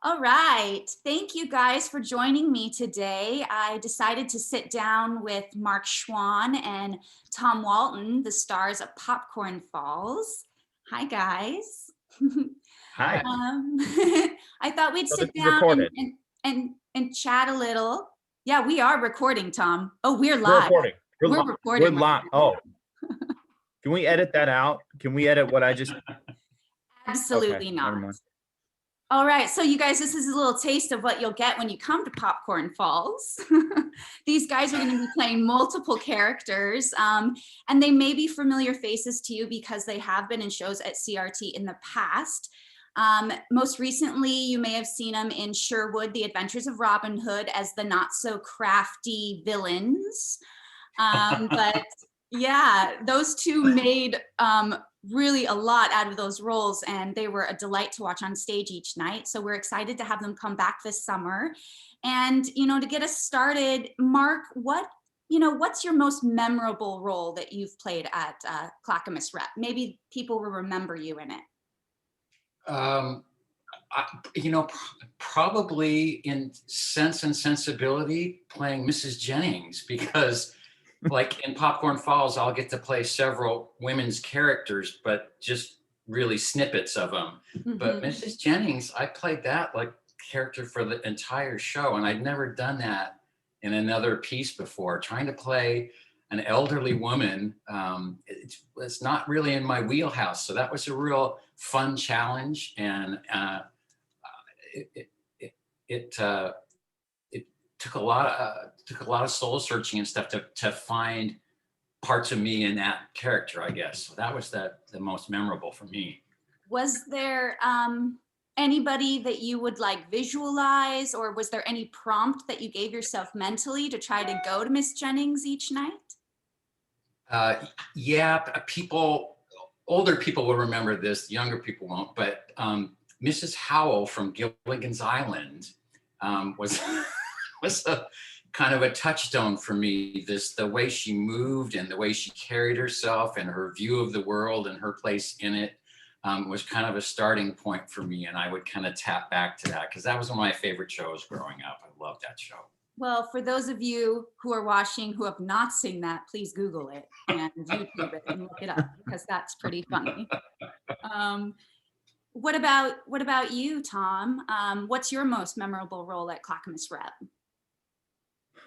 All right. Thank you guys for joining me today. I decided to sit down with Mark Schwann and Tom Walton, the stars of Popcorn Falls. Hi, guys. Hi. I thought we'd So this sit is down and, recorded. and, and, and chat a little. Yeah, we are recording, Tom. Oh, we're We're live. recording. We're We're recording right live. now. Oh, can we edit that out? Can we edit what I just okay, Absolutely never not. mind. All right, so you guys, this is a little taste of what you'll get when you come to Popcorn Falls. These guys are going to be playing multiple characters, and they may be familiar faces to you because they have been in shows at CRT in the past. Most recently, you may have seen them in Sherwood, The Adventures of Robin Hood as the not so crafty villains. But yeah, those two made really a lot out of those roles, and they were a delight to watch on stage each night. So we're excited to have them come back this summer. And to get us started, Mark, what's your most memorable role that you've played at Clackamas Rep? Maybe people will remember you in it. Um, I, Probably in Sense and Sensibility, playing Mrs. Jennings, because like in Popcorn Falls, I'll get to play several women's characters, but just really snippets of them. But Mhm. Mrs. Jennings, I played that like character for the entire show, and I'd never done that in another piece before. Trying to play an elderly woman, it was not really in my wheelhouse, so that was a real fun challenge, and it it it, it took a lot of soul searching and stuff to find parts of me in that character, I guess. So that was the most memorable for me. Was there anybody that you would like visualize, or was there any prompt that you gave yourself mentally to try to go to Miss Jennings each night? Yeah, older people will remember this, younger people won't. But Mrs. Howell from Gilligan's Island was was a kind of a touchstone for me. The way she moved and the way she carried herself and her view of the world and her place in it was kind of a starting point for me. And I would kind of tap back to that because that was one of my favorite shows growing up. I loved that show. Well, for those of you who are watching who have not seen that, please Google it and YouTube it and look it up because that's pretty funny. Um, what about you, Tom? What's your most memorable role at Clackamas Rep?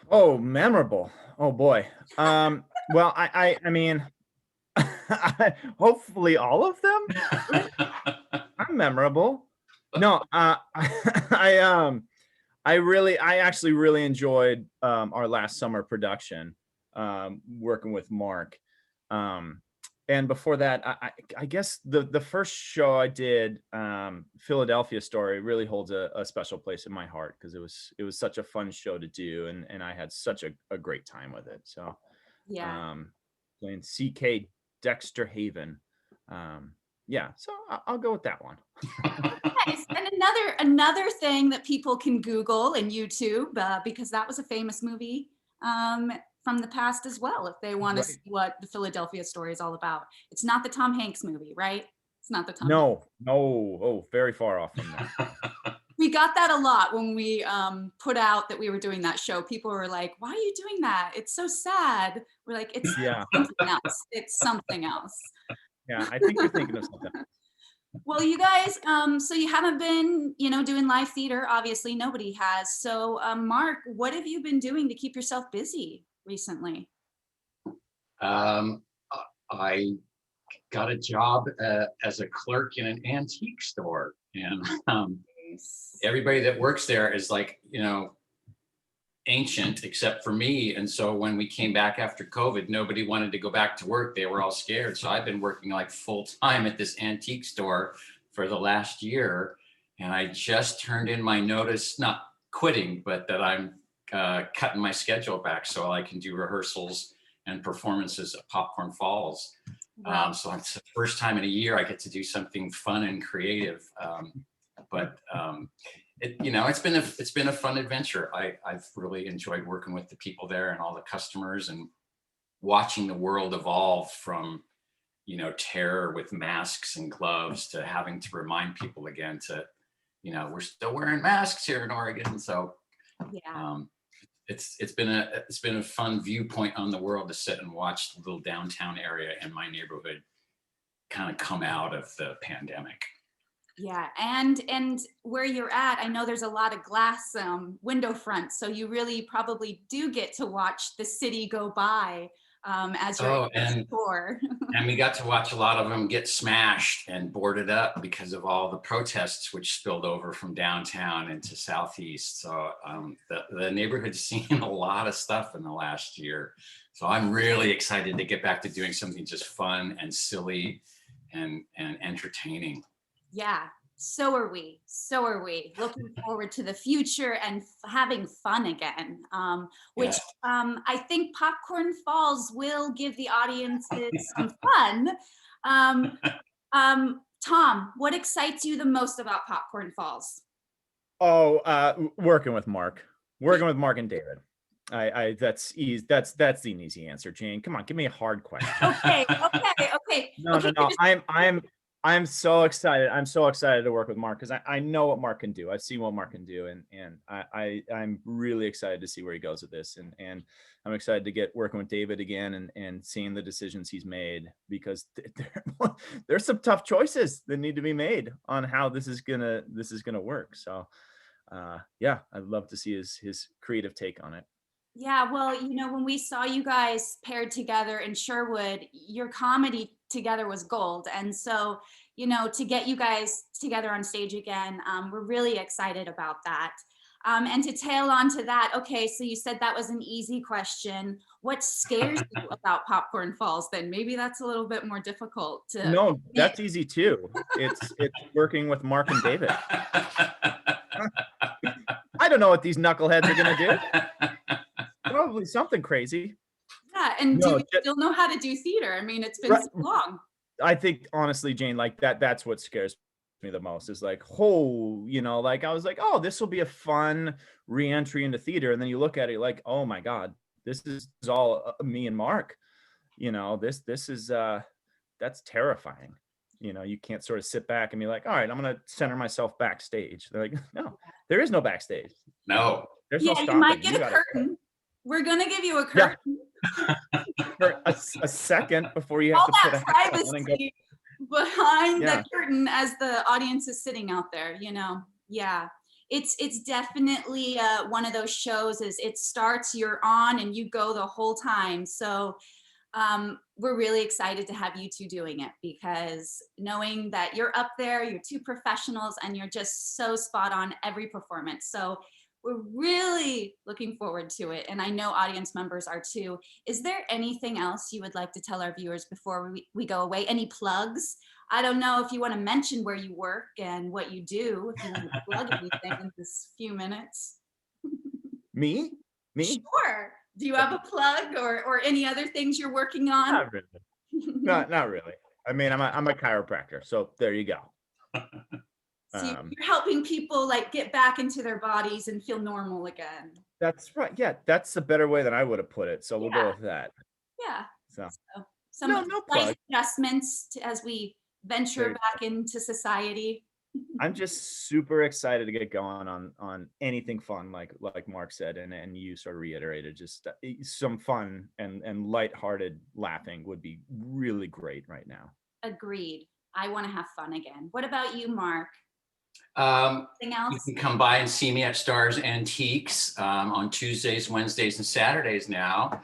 Oh, memorable. Oh boy. Well, I mean, hopefully all of them, right? I'm memorable. No, I actually really enjoyed our last summer production, working with Mark. Um, and before that, I guess the first show I did, Philadelphia Story, really holds a special place in my heart because it was such a fun show to do, and I had such a great time with it. So Yeah. um, playing CK Dexter Haven. Yeah, so I'll go with that one. Nice. And another thing that people can Google and YouTube, because that was a famous movie from the past as well, if they want to see Right. what the Philadelphia Story is all about. It's not the Tom Hanks movie, right? It's not the Tom Hanks. No, no, oh, very far off from that. We got that a lot when we put out that we were doing that show. People were like, "Why are you doing that? It's so sad." We're like, "It's Yeah, something else. It's something else." yeah, I think you're thinking of something. Well, you guys, so you haven't been, doing live theater. Obviously, nobody has. So, Mark, what have you been doing to keep yourself busy recently? um, I got a job as a clerk in an antique store, and Nice. everybody that works there is like, ancient except for me. And so when we came back after COVID, nobody wanted to go back to work. They were all scared. So I've been working like full time at this antique store for the last year. And I just turned in my notice, not quitting, but that I'm cutting my schedule back so I can do rehearsals and performances at Popcorn Falls. Wow. So it's the first time in a year I get to do something fun and creative. But it's been a fun adventure. I've really enjoyed working with the people there and all the customers and watching the world evolve from terror with masks and gloves to having to remind people again to we're still wearing masks here in Oregon. So Yeah. it's been a fun viewpoint on the world to sit and watch the little downtown area in my neighborhood kind of come out of the pandemic. Yeah, and where you're at, I know there's a lot of glass window fronts, so you really probably do get to watch the city go by as you're and tour. and we got to watch a lot of them get smashed and boarded up because of all the protests which spilled over from downtown into Southeast. So the neighborhood's seen a lot of stuff in the last year. So I'm really excited to get back to doing something just fun and silly and entertaining. Yeah, so are we. So are we. Looking forward to the future and having fun again, which I think Popcorn Falls will give the audiences some fun. Tom, what excites you the most about Popcorn Falls? Oh, working with Mark and David. That's easy. That's an easy answer, Jane. Come on, give me a hard question. Okay. No. I'm so excited. I'm so excited to work with Mark because I know what Mark can do. I've seen what Mark can do, and I'm really excited to see where he goes with this. And I'm excited to get working with David again and seeing the decisions he's made, because there's some tough choices that need to be made on how this is gonna work. So yeah, I'd love to see his creative take on it. Yeah, well, when we saw you guys paired together in Sherwood, your comedy together was gold. And so, to get you guys together on stage again, we're really excited about that. And to tail on to that, okay, so you said that was an easy question. What scares you about Popcorn Falls then? Maybe that's a little bit more difficult to. No, that's easy too. It's working with Mark and David. I don't know what these knuckleheads are gonna do. Probably something crazy. Yeah, and do you still know how to do theater? I mean, it's been so long. I think honestly, Jane, like that's what scares me the most is like, like I was like, oh, this will be a fun re-entry into theater. And then you look at it like, oh my God, this is all me and Mark. This is that's terrifying. You can't sort of sit back and be like, all right, I'm gonna center myself backstage. They're like, no, there is no backstage. No. There's no stopping. You might get a curtain. We're gonna give you a curtain. Yeah. For a second before you have to put a privacy behind the curtain as the audience is sitting out there. Yeah, it's definitely one of those shows. Is it starts, you're on, and you go the whole time. So we're really excited to have you two doing it, because knowing that you're up there, you're two professionals, and you're just so spot on every performance. So we're really looking forward to it. And I know audience members are too. Is there anything else you would like to tell our viewers before we go away? Any plugs? I don't know if you want to mention where you work and what you do, if you want to plug anything in this few minutes. Me? Sure. Do you have a plug or any other things you're working on? Not really. Not really. I mean, I'm a chiropractor, so there you go. So you're helping people like get back into their bodies and feel normal again. That's right. Yeah, that's a better way than I would have put it. So we'll go with that. Yeah. So some slight adjustments as we venture back into society. I'm just super excited to get going on anything fun, like Mark said, and you sort of reiterated, just some fun and lighthearted laughing would be really great right now. Agreed. I want to have fun again. What about you, Mark? Anything else? You can come by and see me at Stars Antiques on Tuesdays, Wednesdays, and Saturdays now.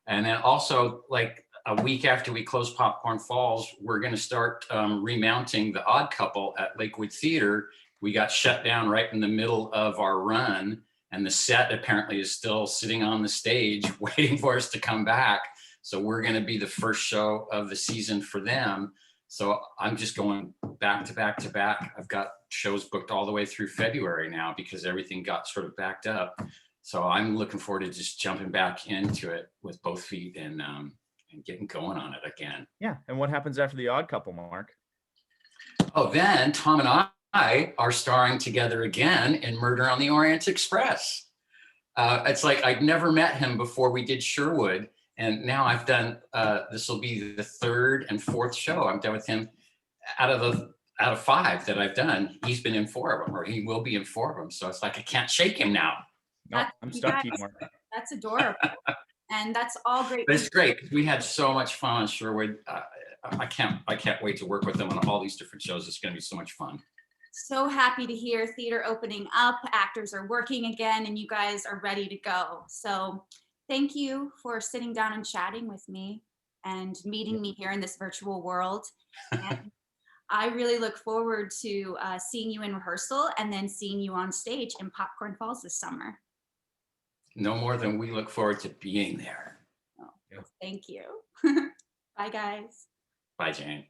And then also, like a week after we close Popcorn Falls, we're going to start remounting The Odd Couple at Lakewood Theater. We got shut down right in the middle of our run, and the set apparently is still sitting on the stage waiting for us to come back. So we're going to be the first show of the season for them. So I'm just going back to back to back. I've got shows booked all the way through February now because everything got sort of backed up. So I'm looking forward to just jumping back into it with both feet and getting going on it again. Yeah. And what happens after The Odd Couple, Mark? Oh, then Tom and I are starring together again in Murder on the Orient Express. It's like I'd never met him before we did Sherwood. And now I've done, this will be the third and fourth show I've done with him. Out of out of 5 that I've done, he's been in 4 of them, or he will be in 4 of them. So it's like I can't shake him now. No, I'm You stuck, guys, Mark. that's adorable. And that's all great. But it's great. We had so much fun on Sherwood. I can't wait to work with them on all these different shows. It's going to be so much fun. So happy to hear theater opening up, actors are working again, and you guys are ready to go. So thank you for sitting down and chatting with me and meeting me here in this virtual world. And I really look forward to seeing you in rehearsal and then seeing you on stage in Popcorn Falls this summer. No more than we look forward to being there. Oh, thank you. Bye, guys. Bye, Jane.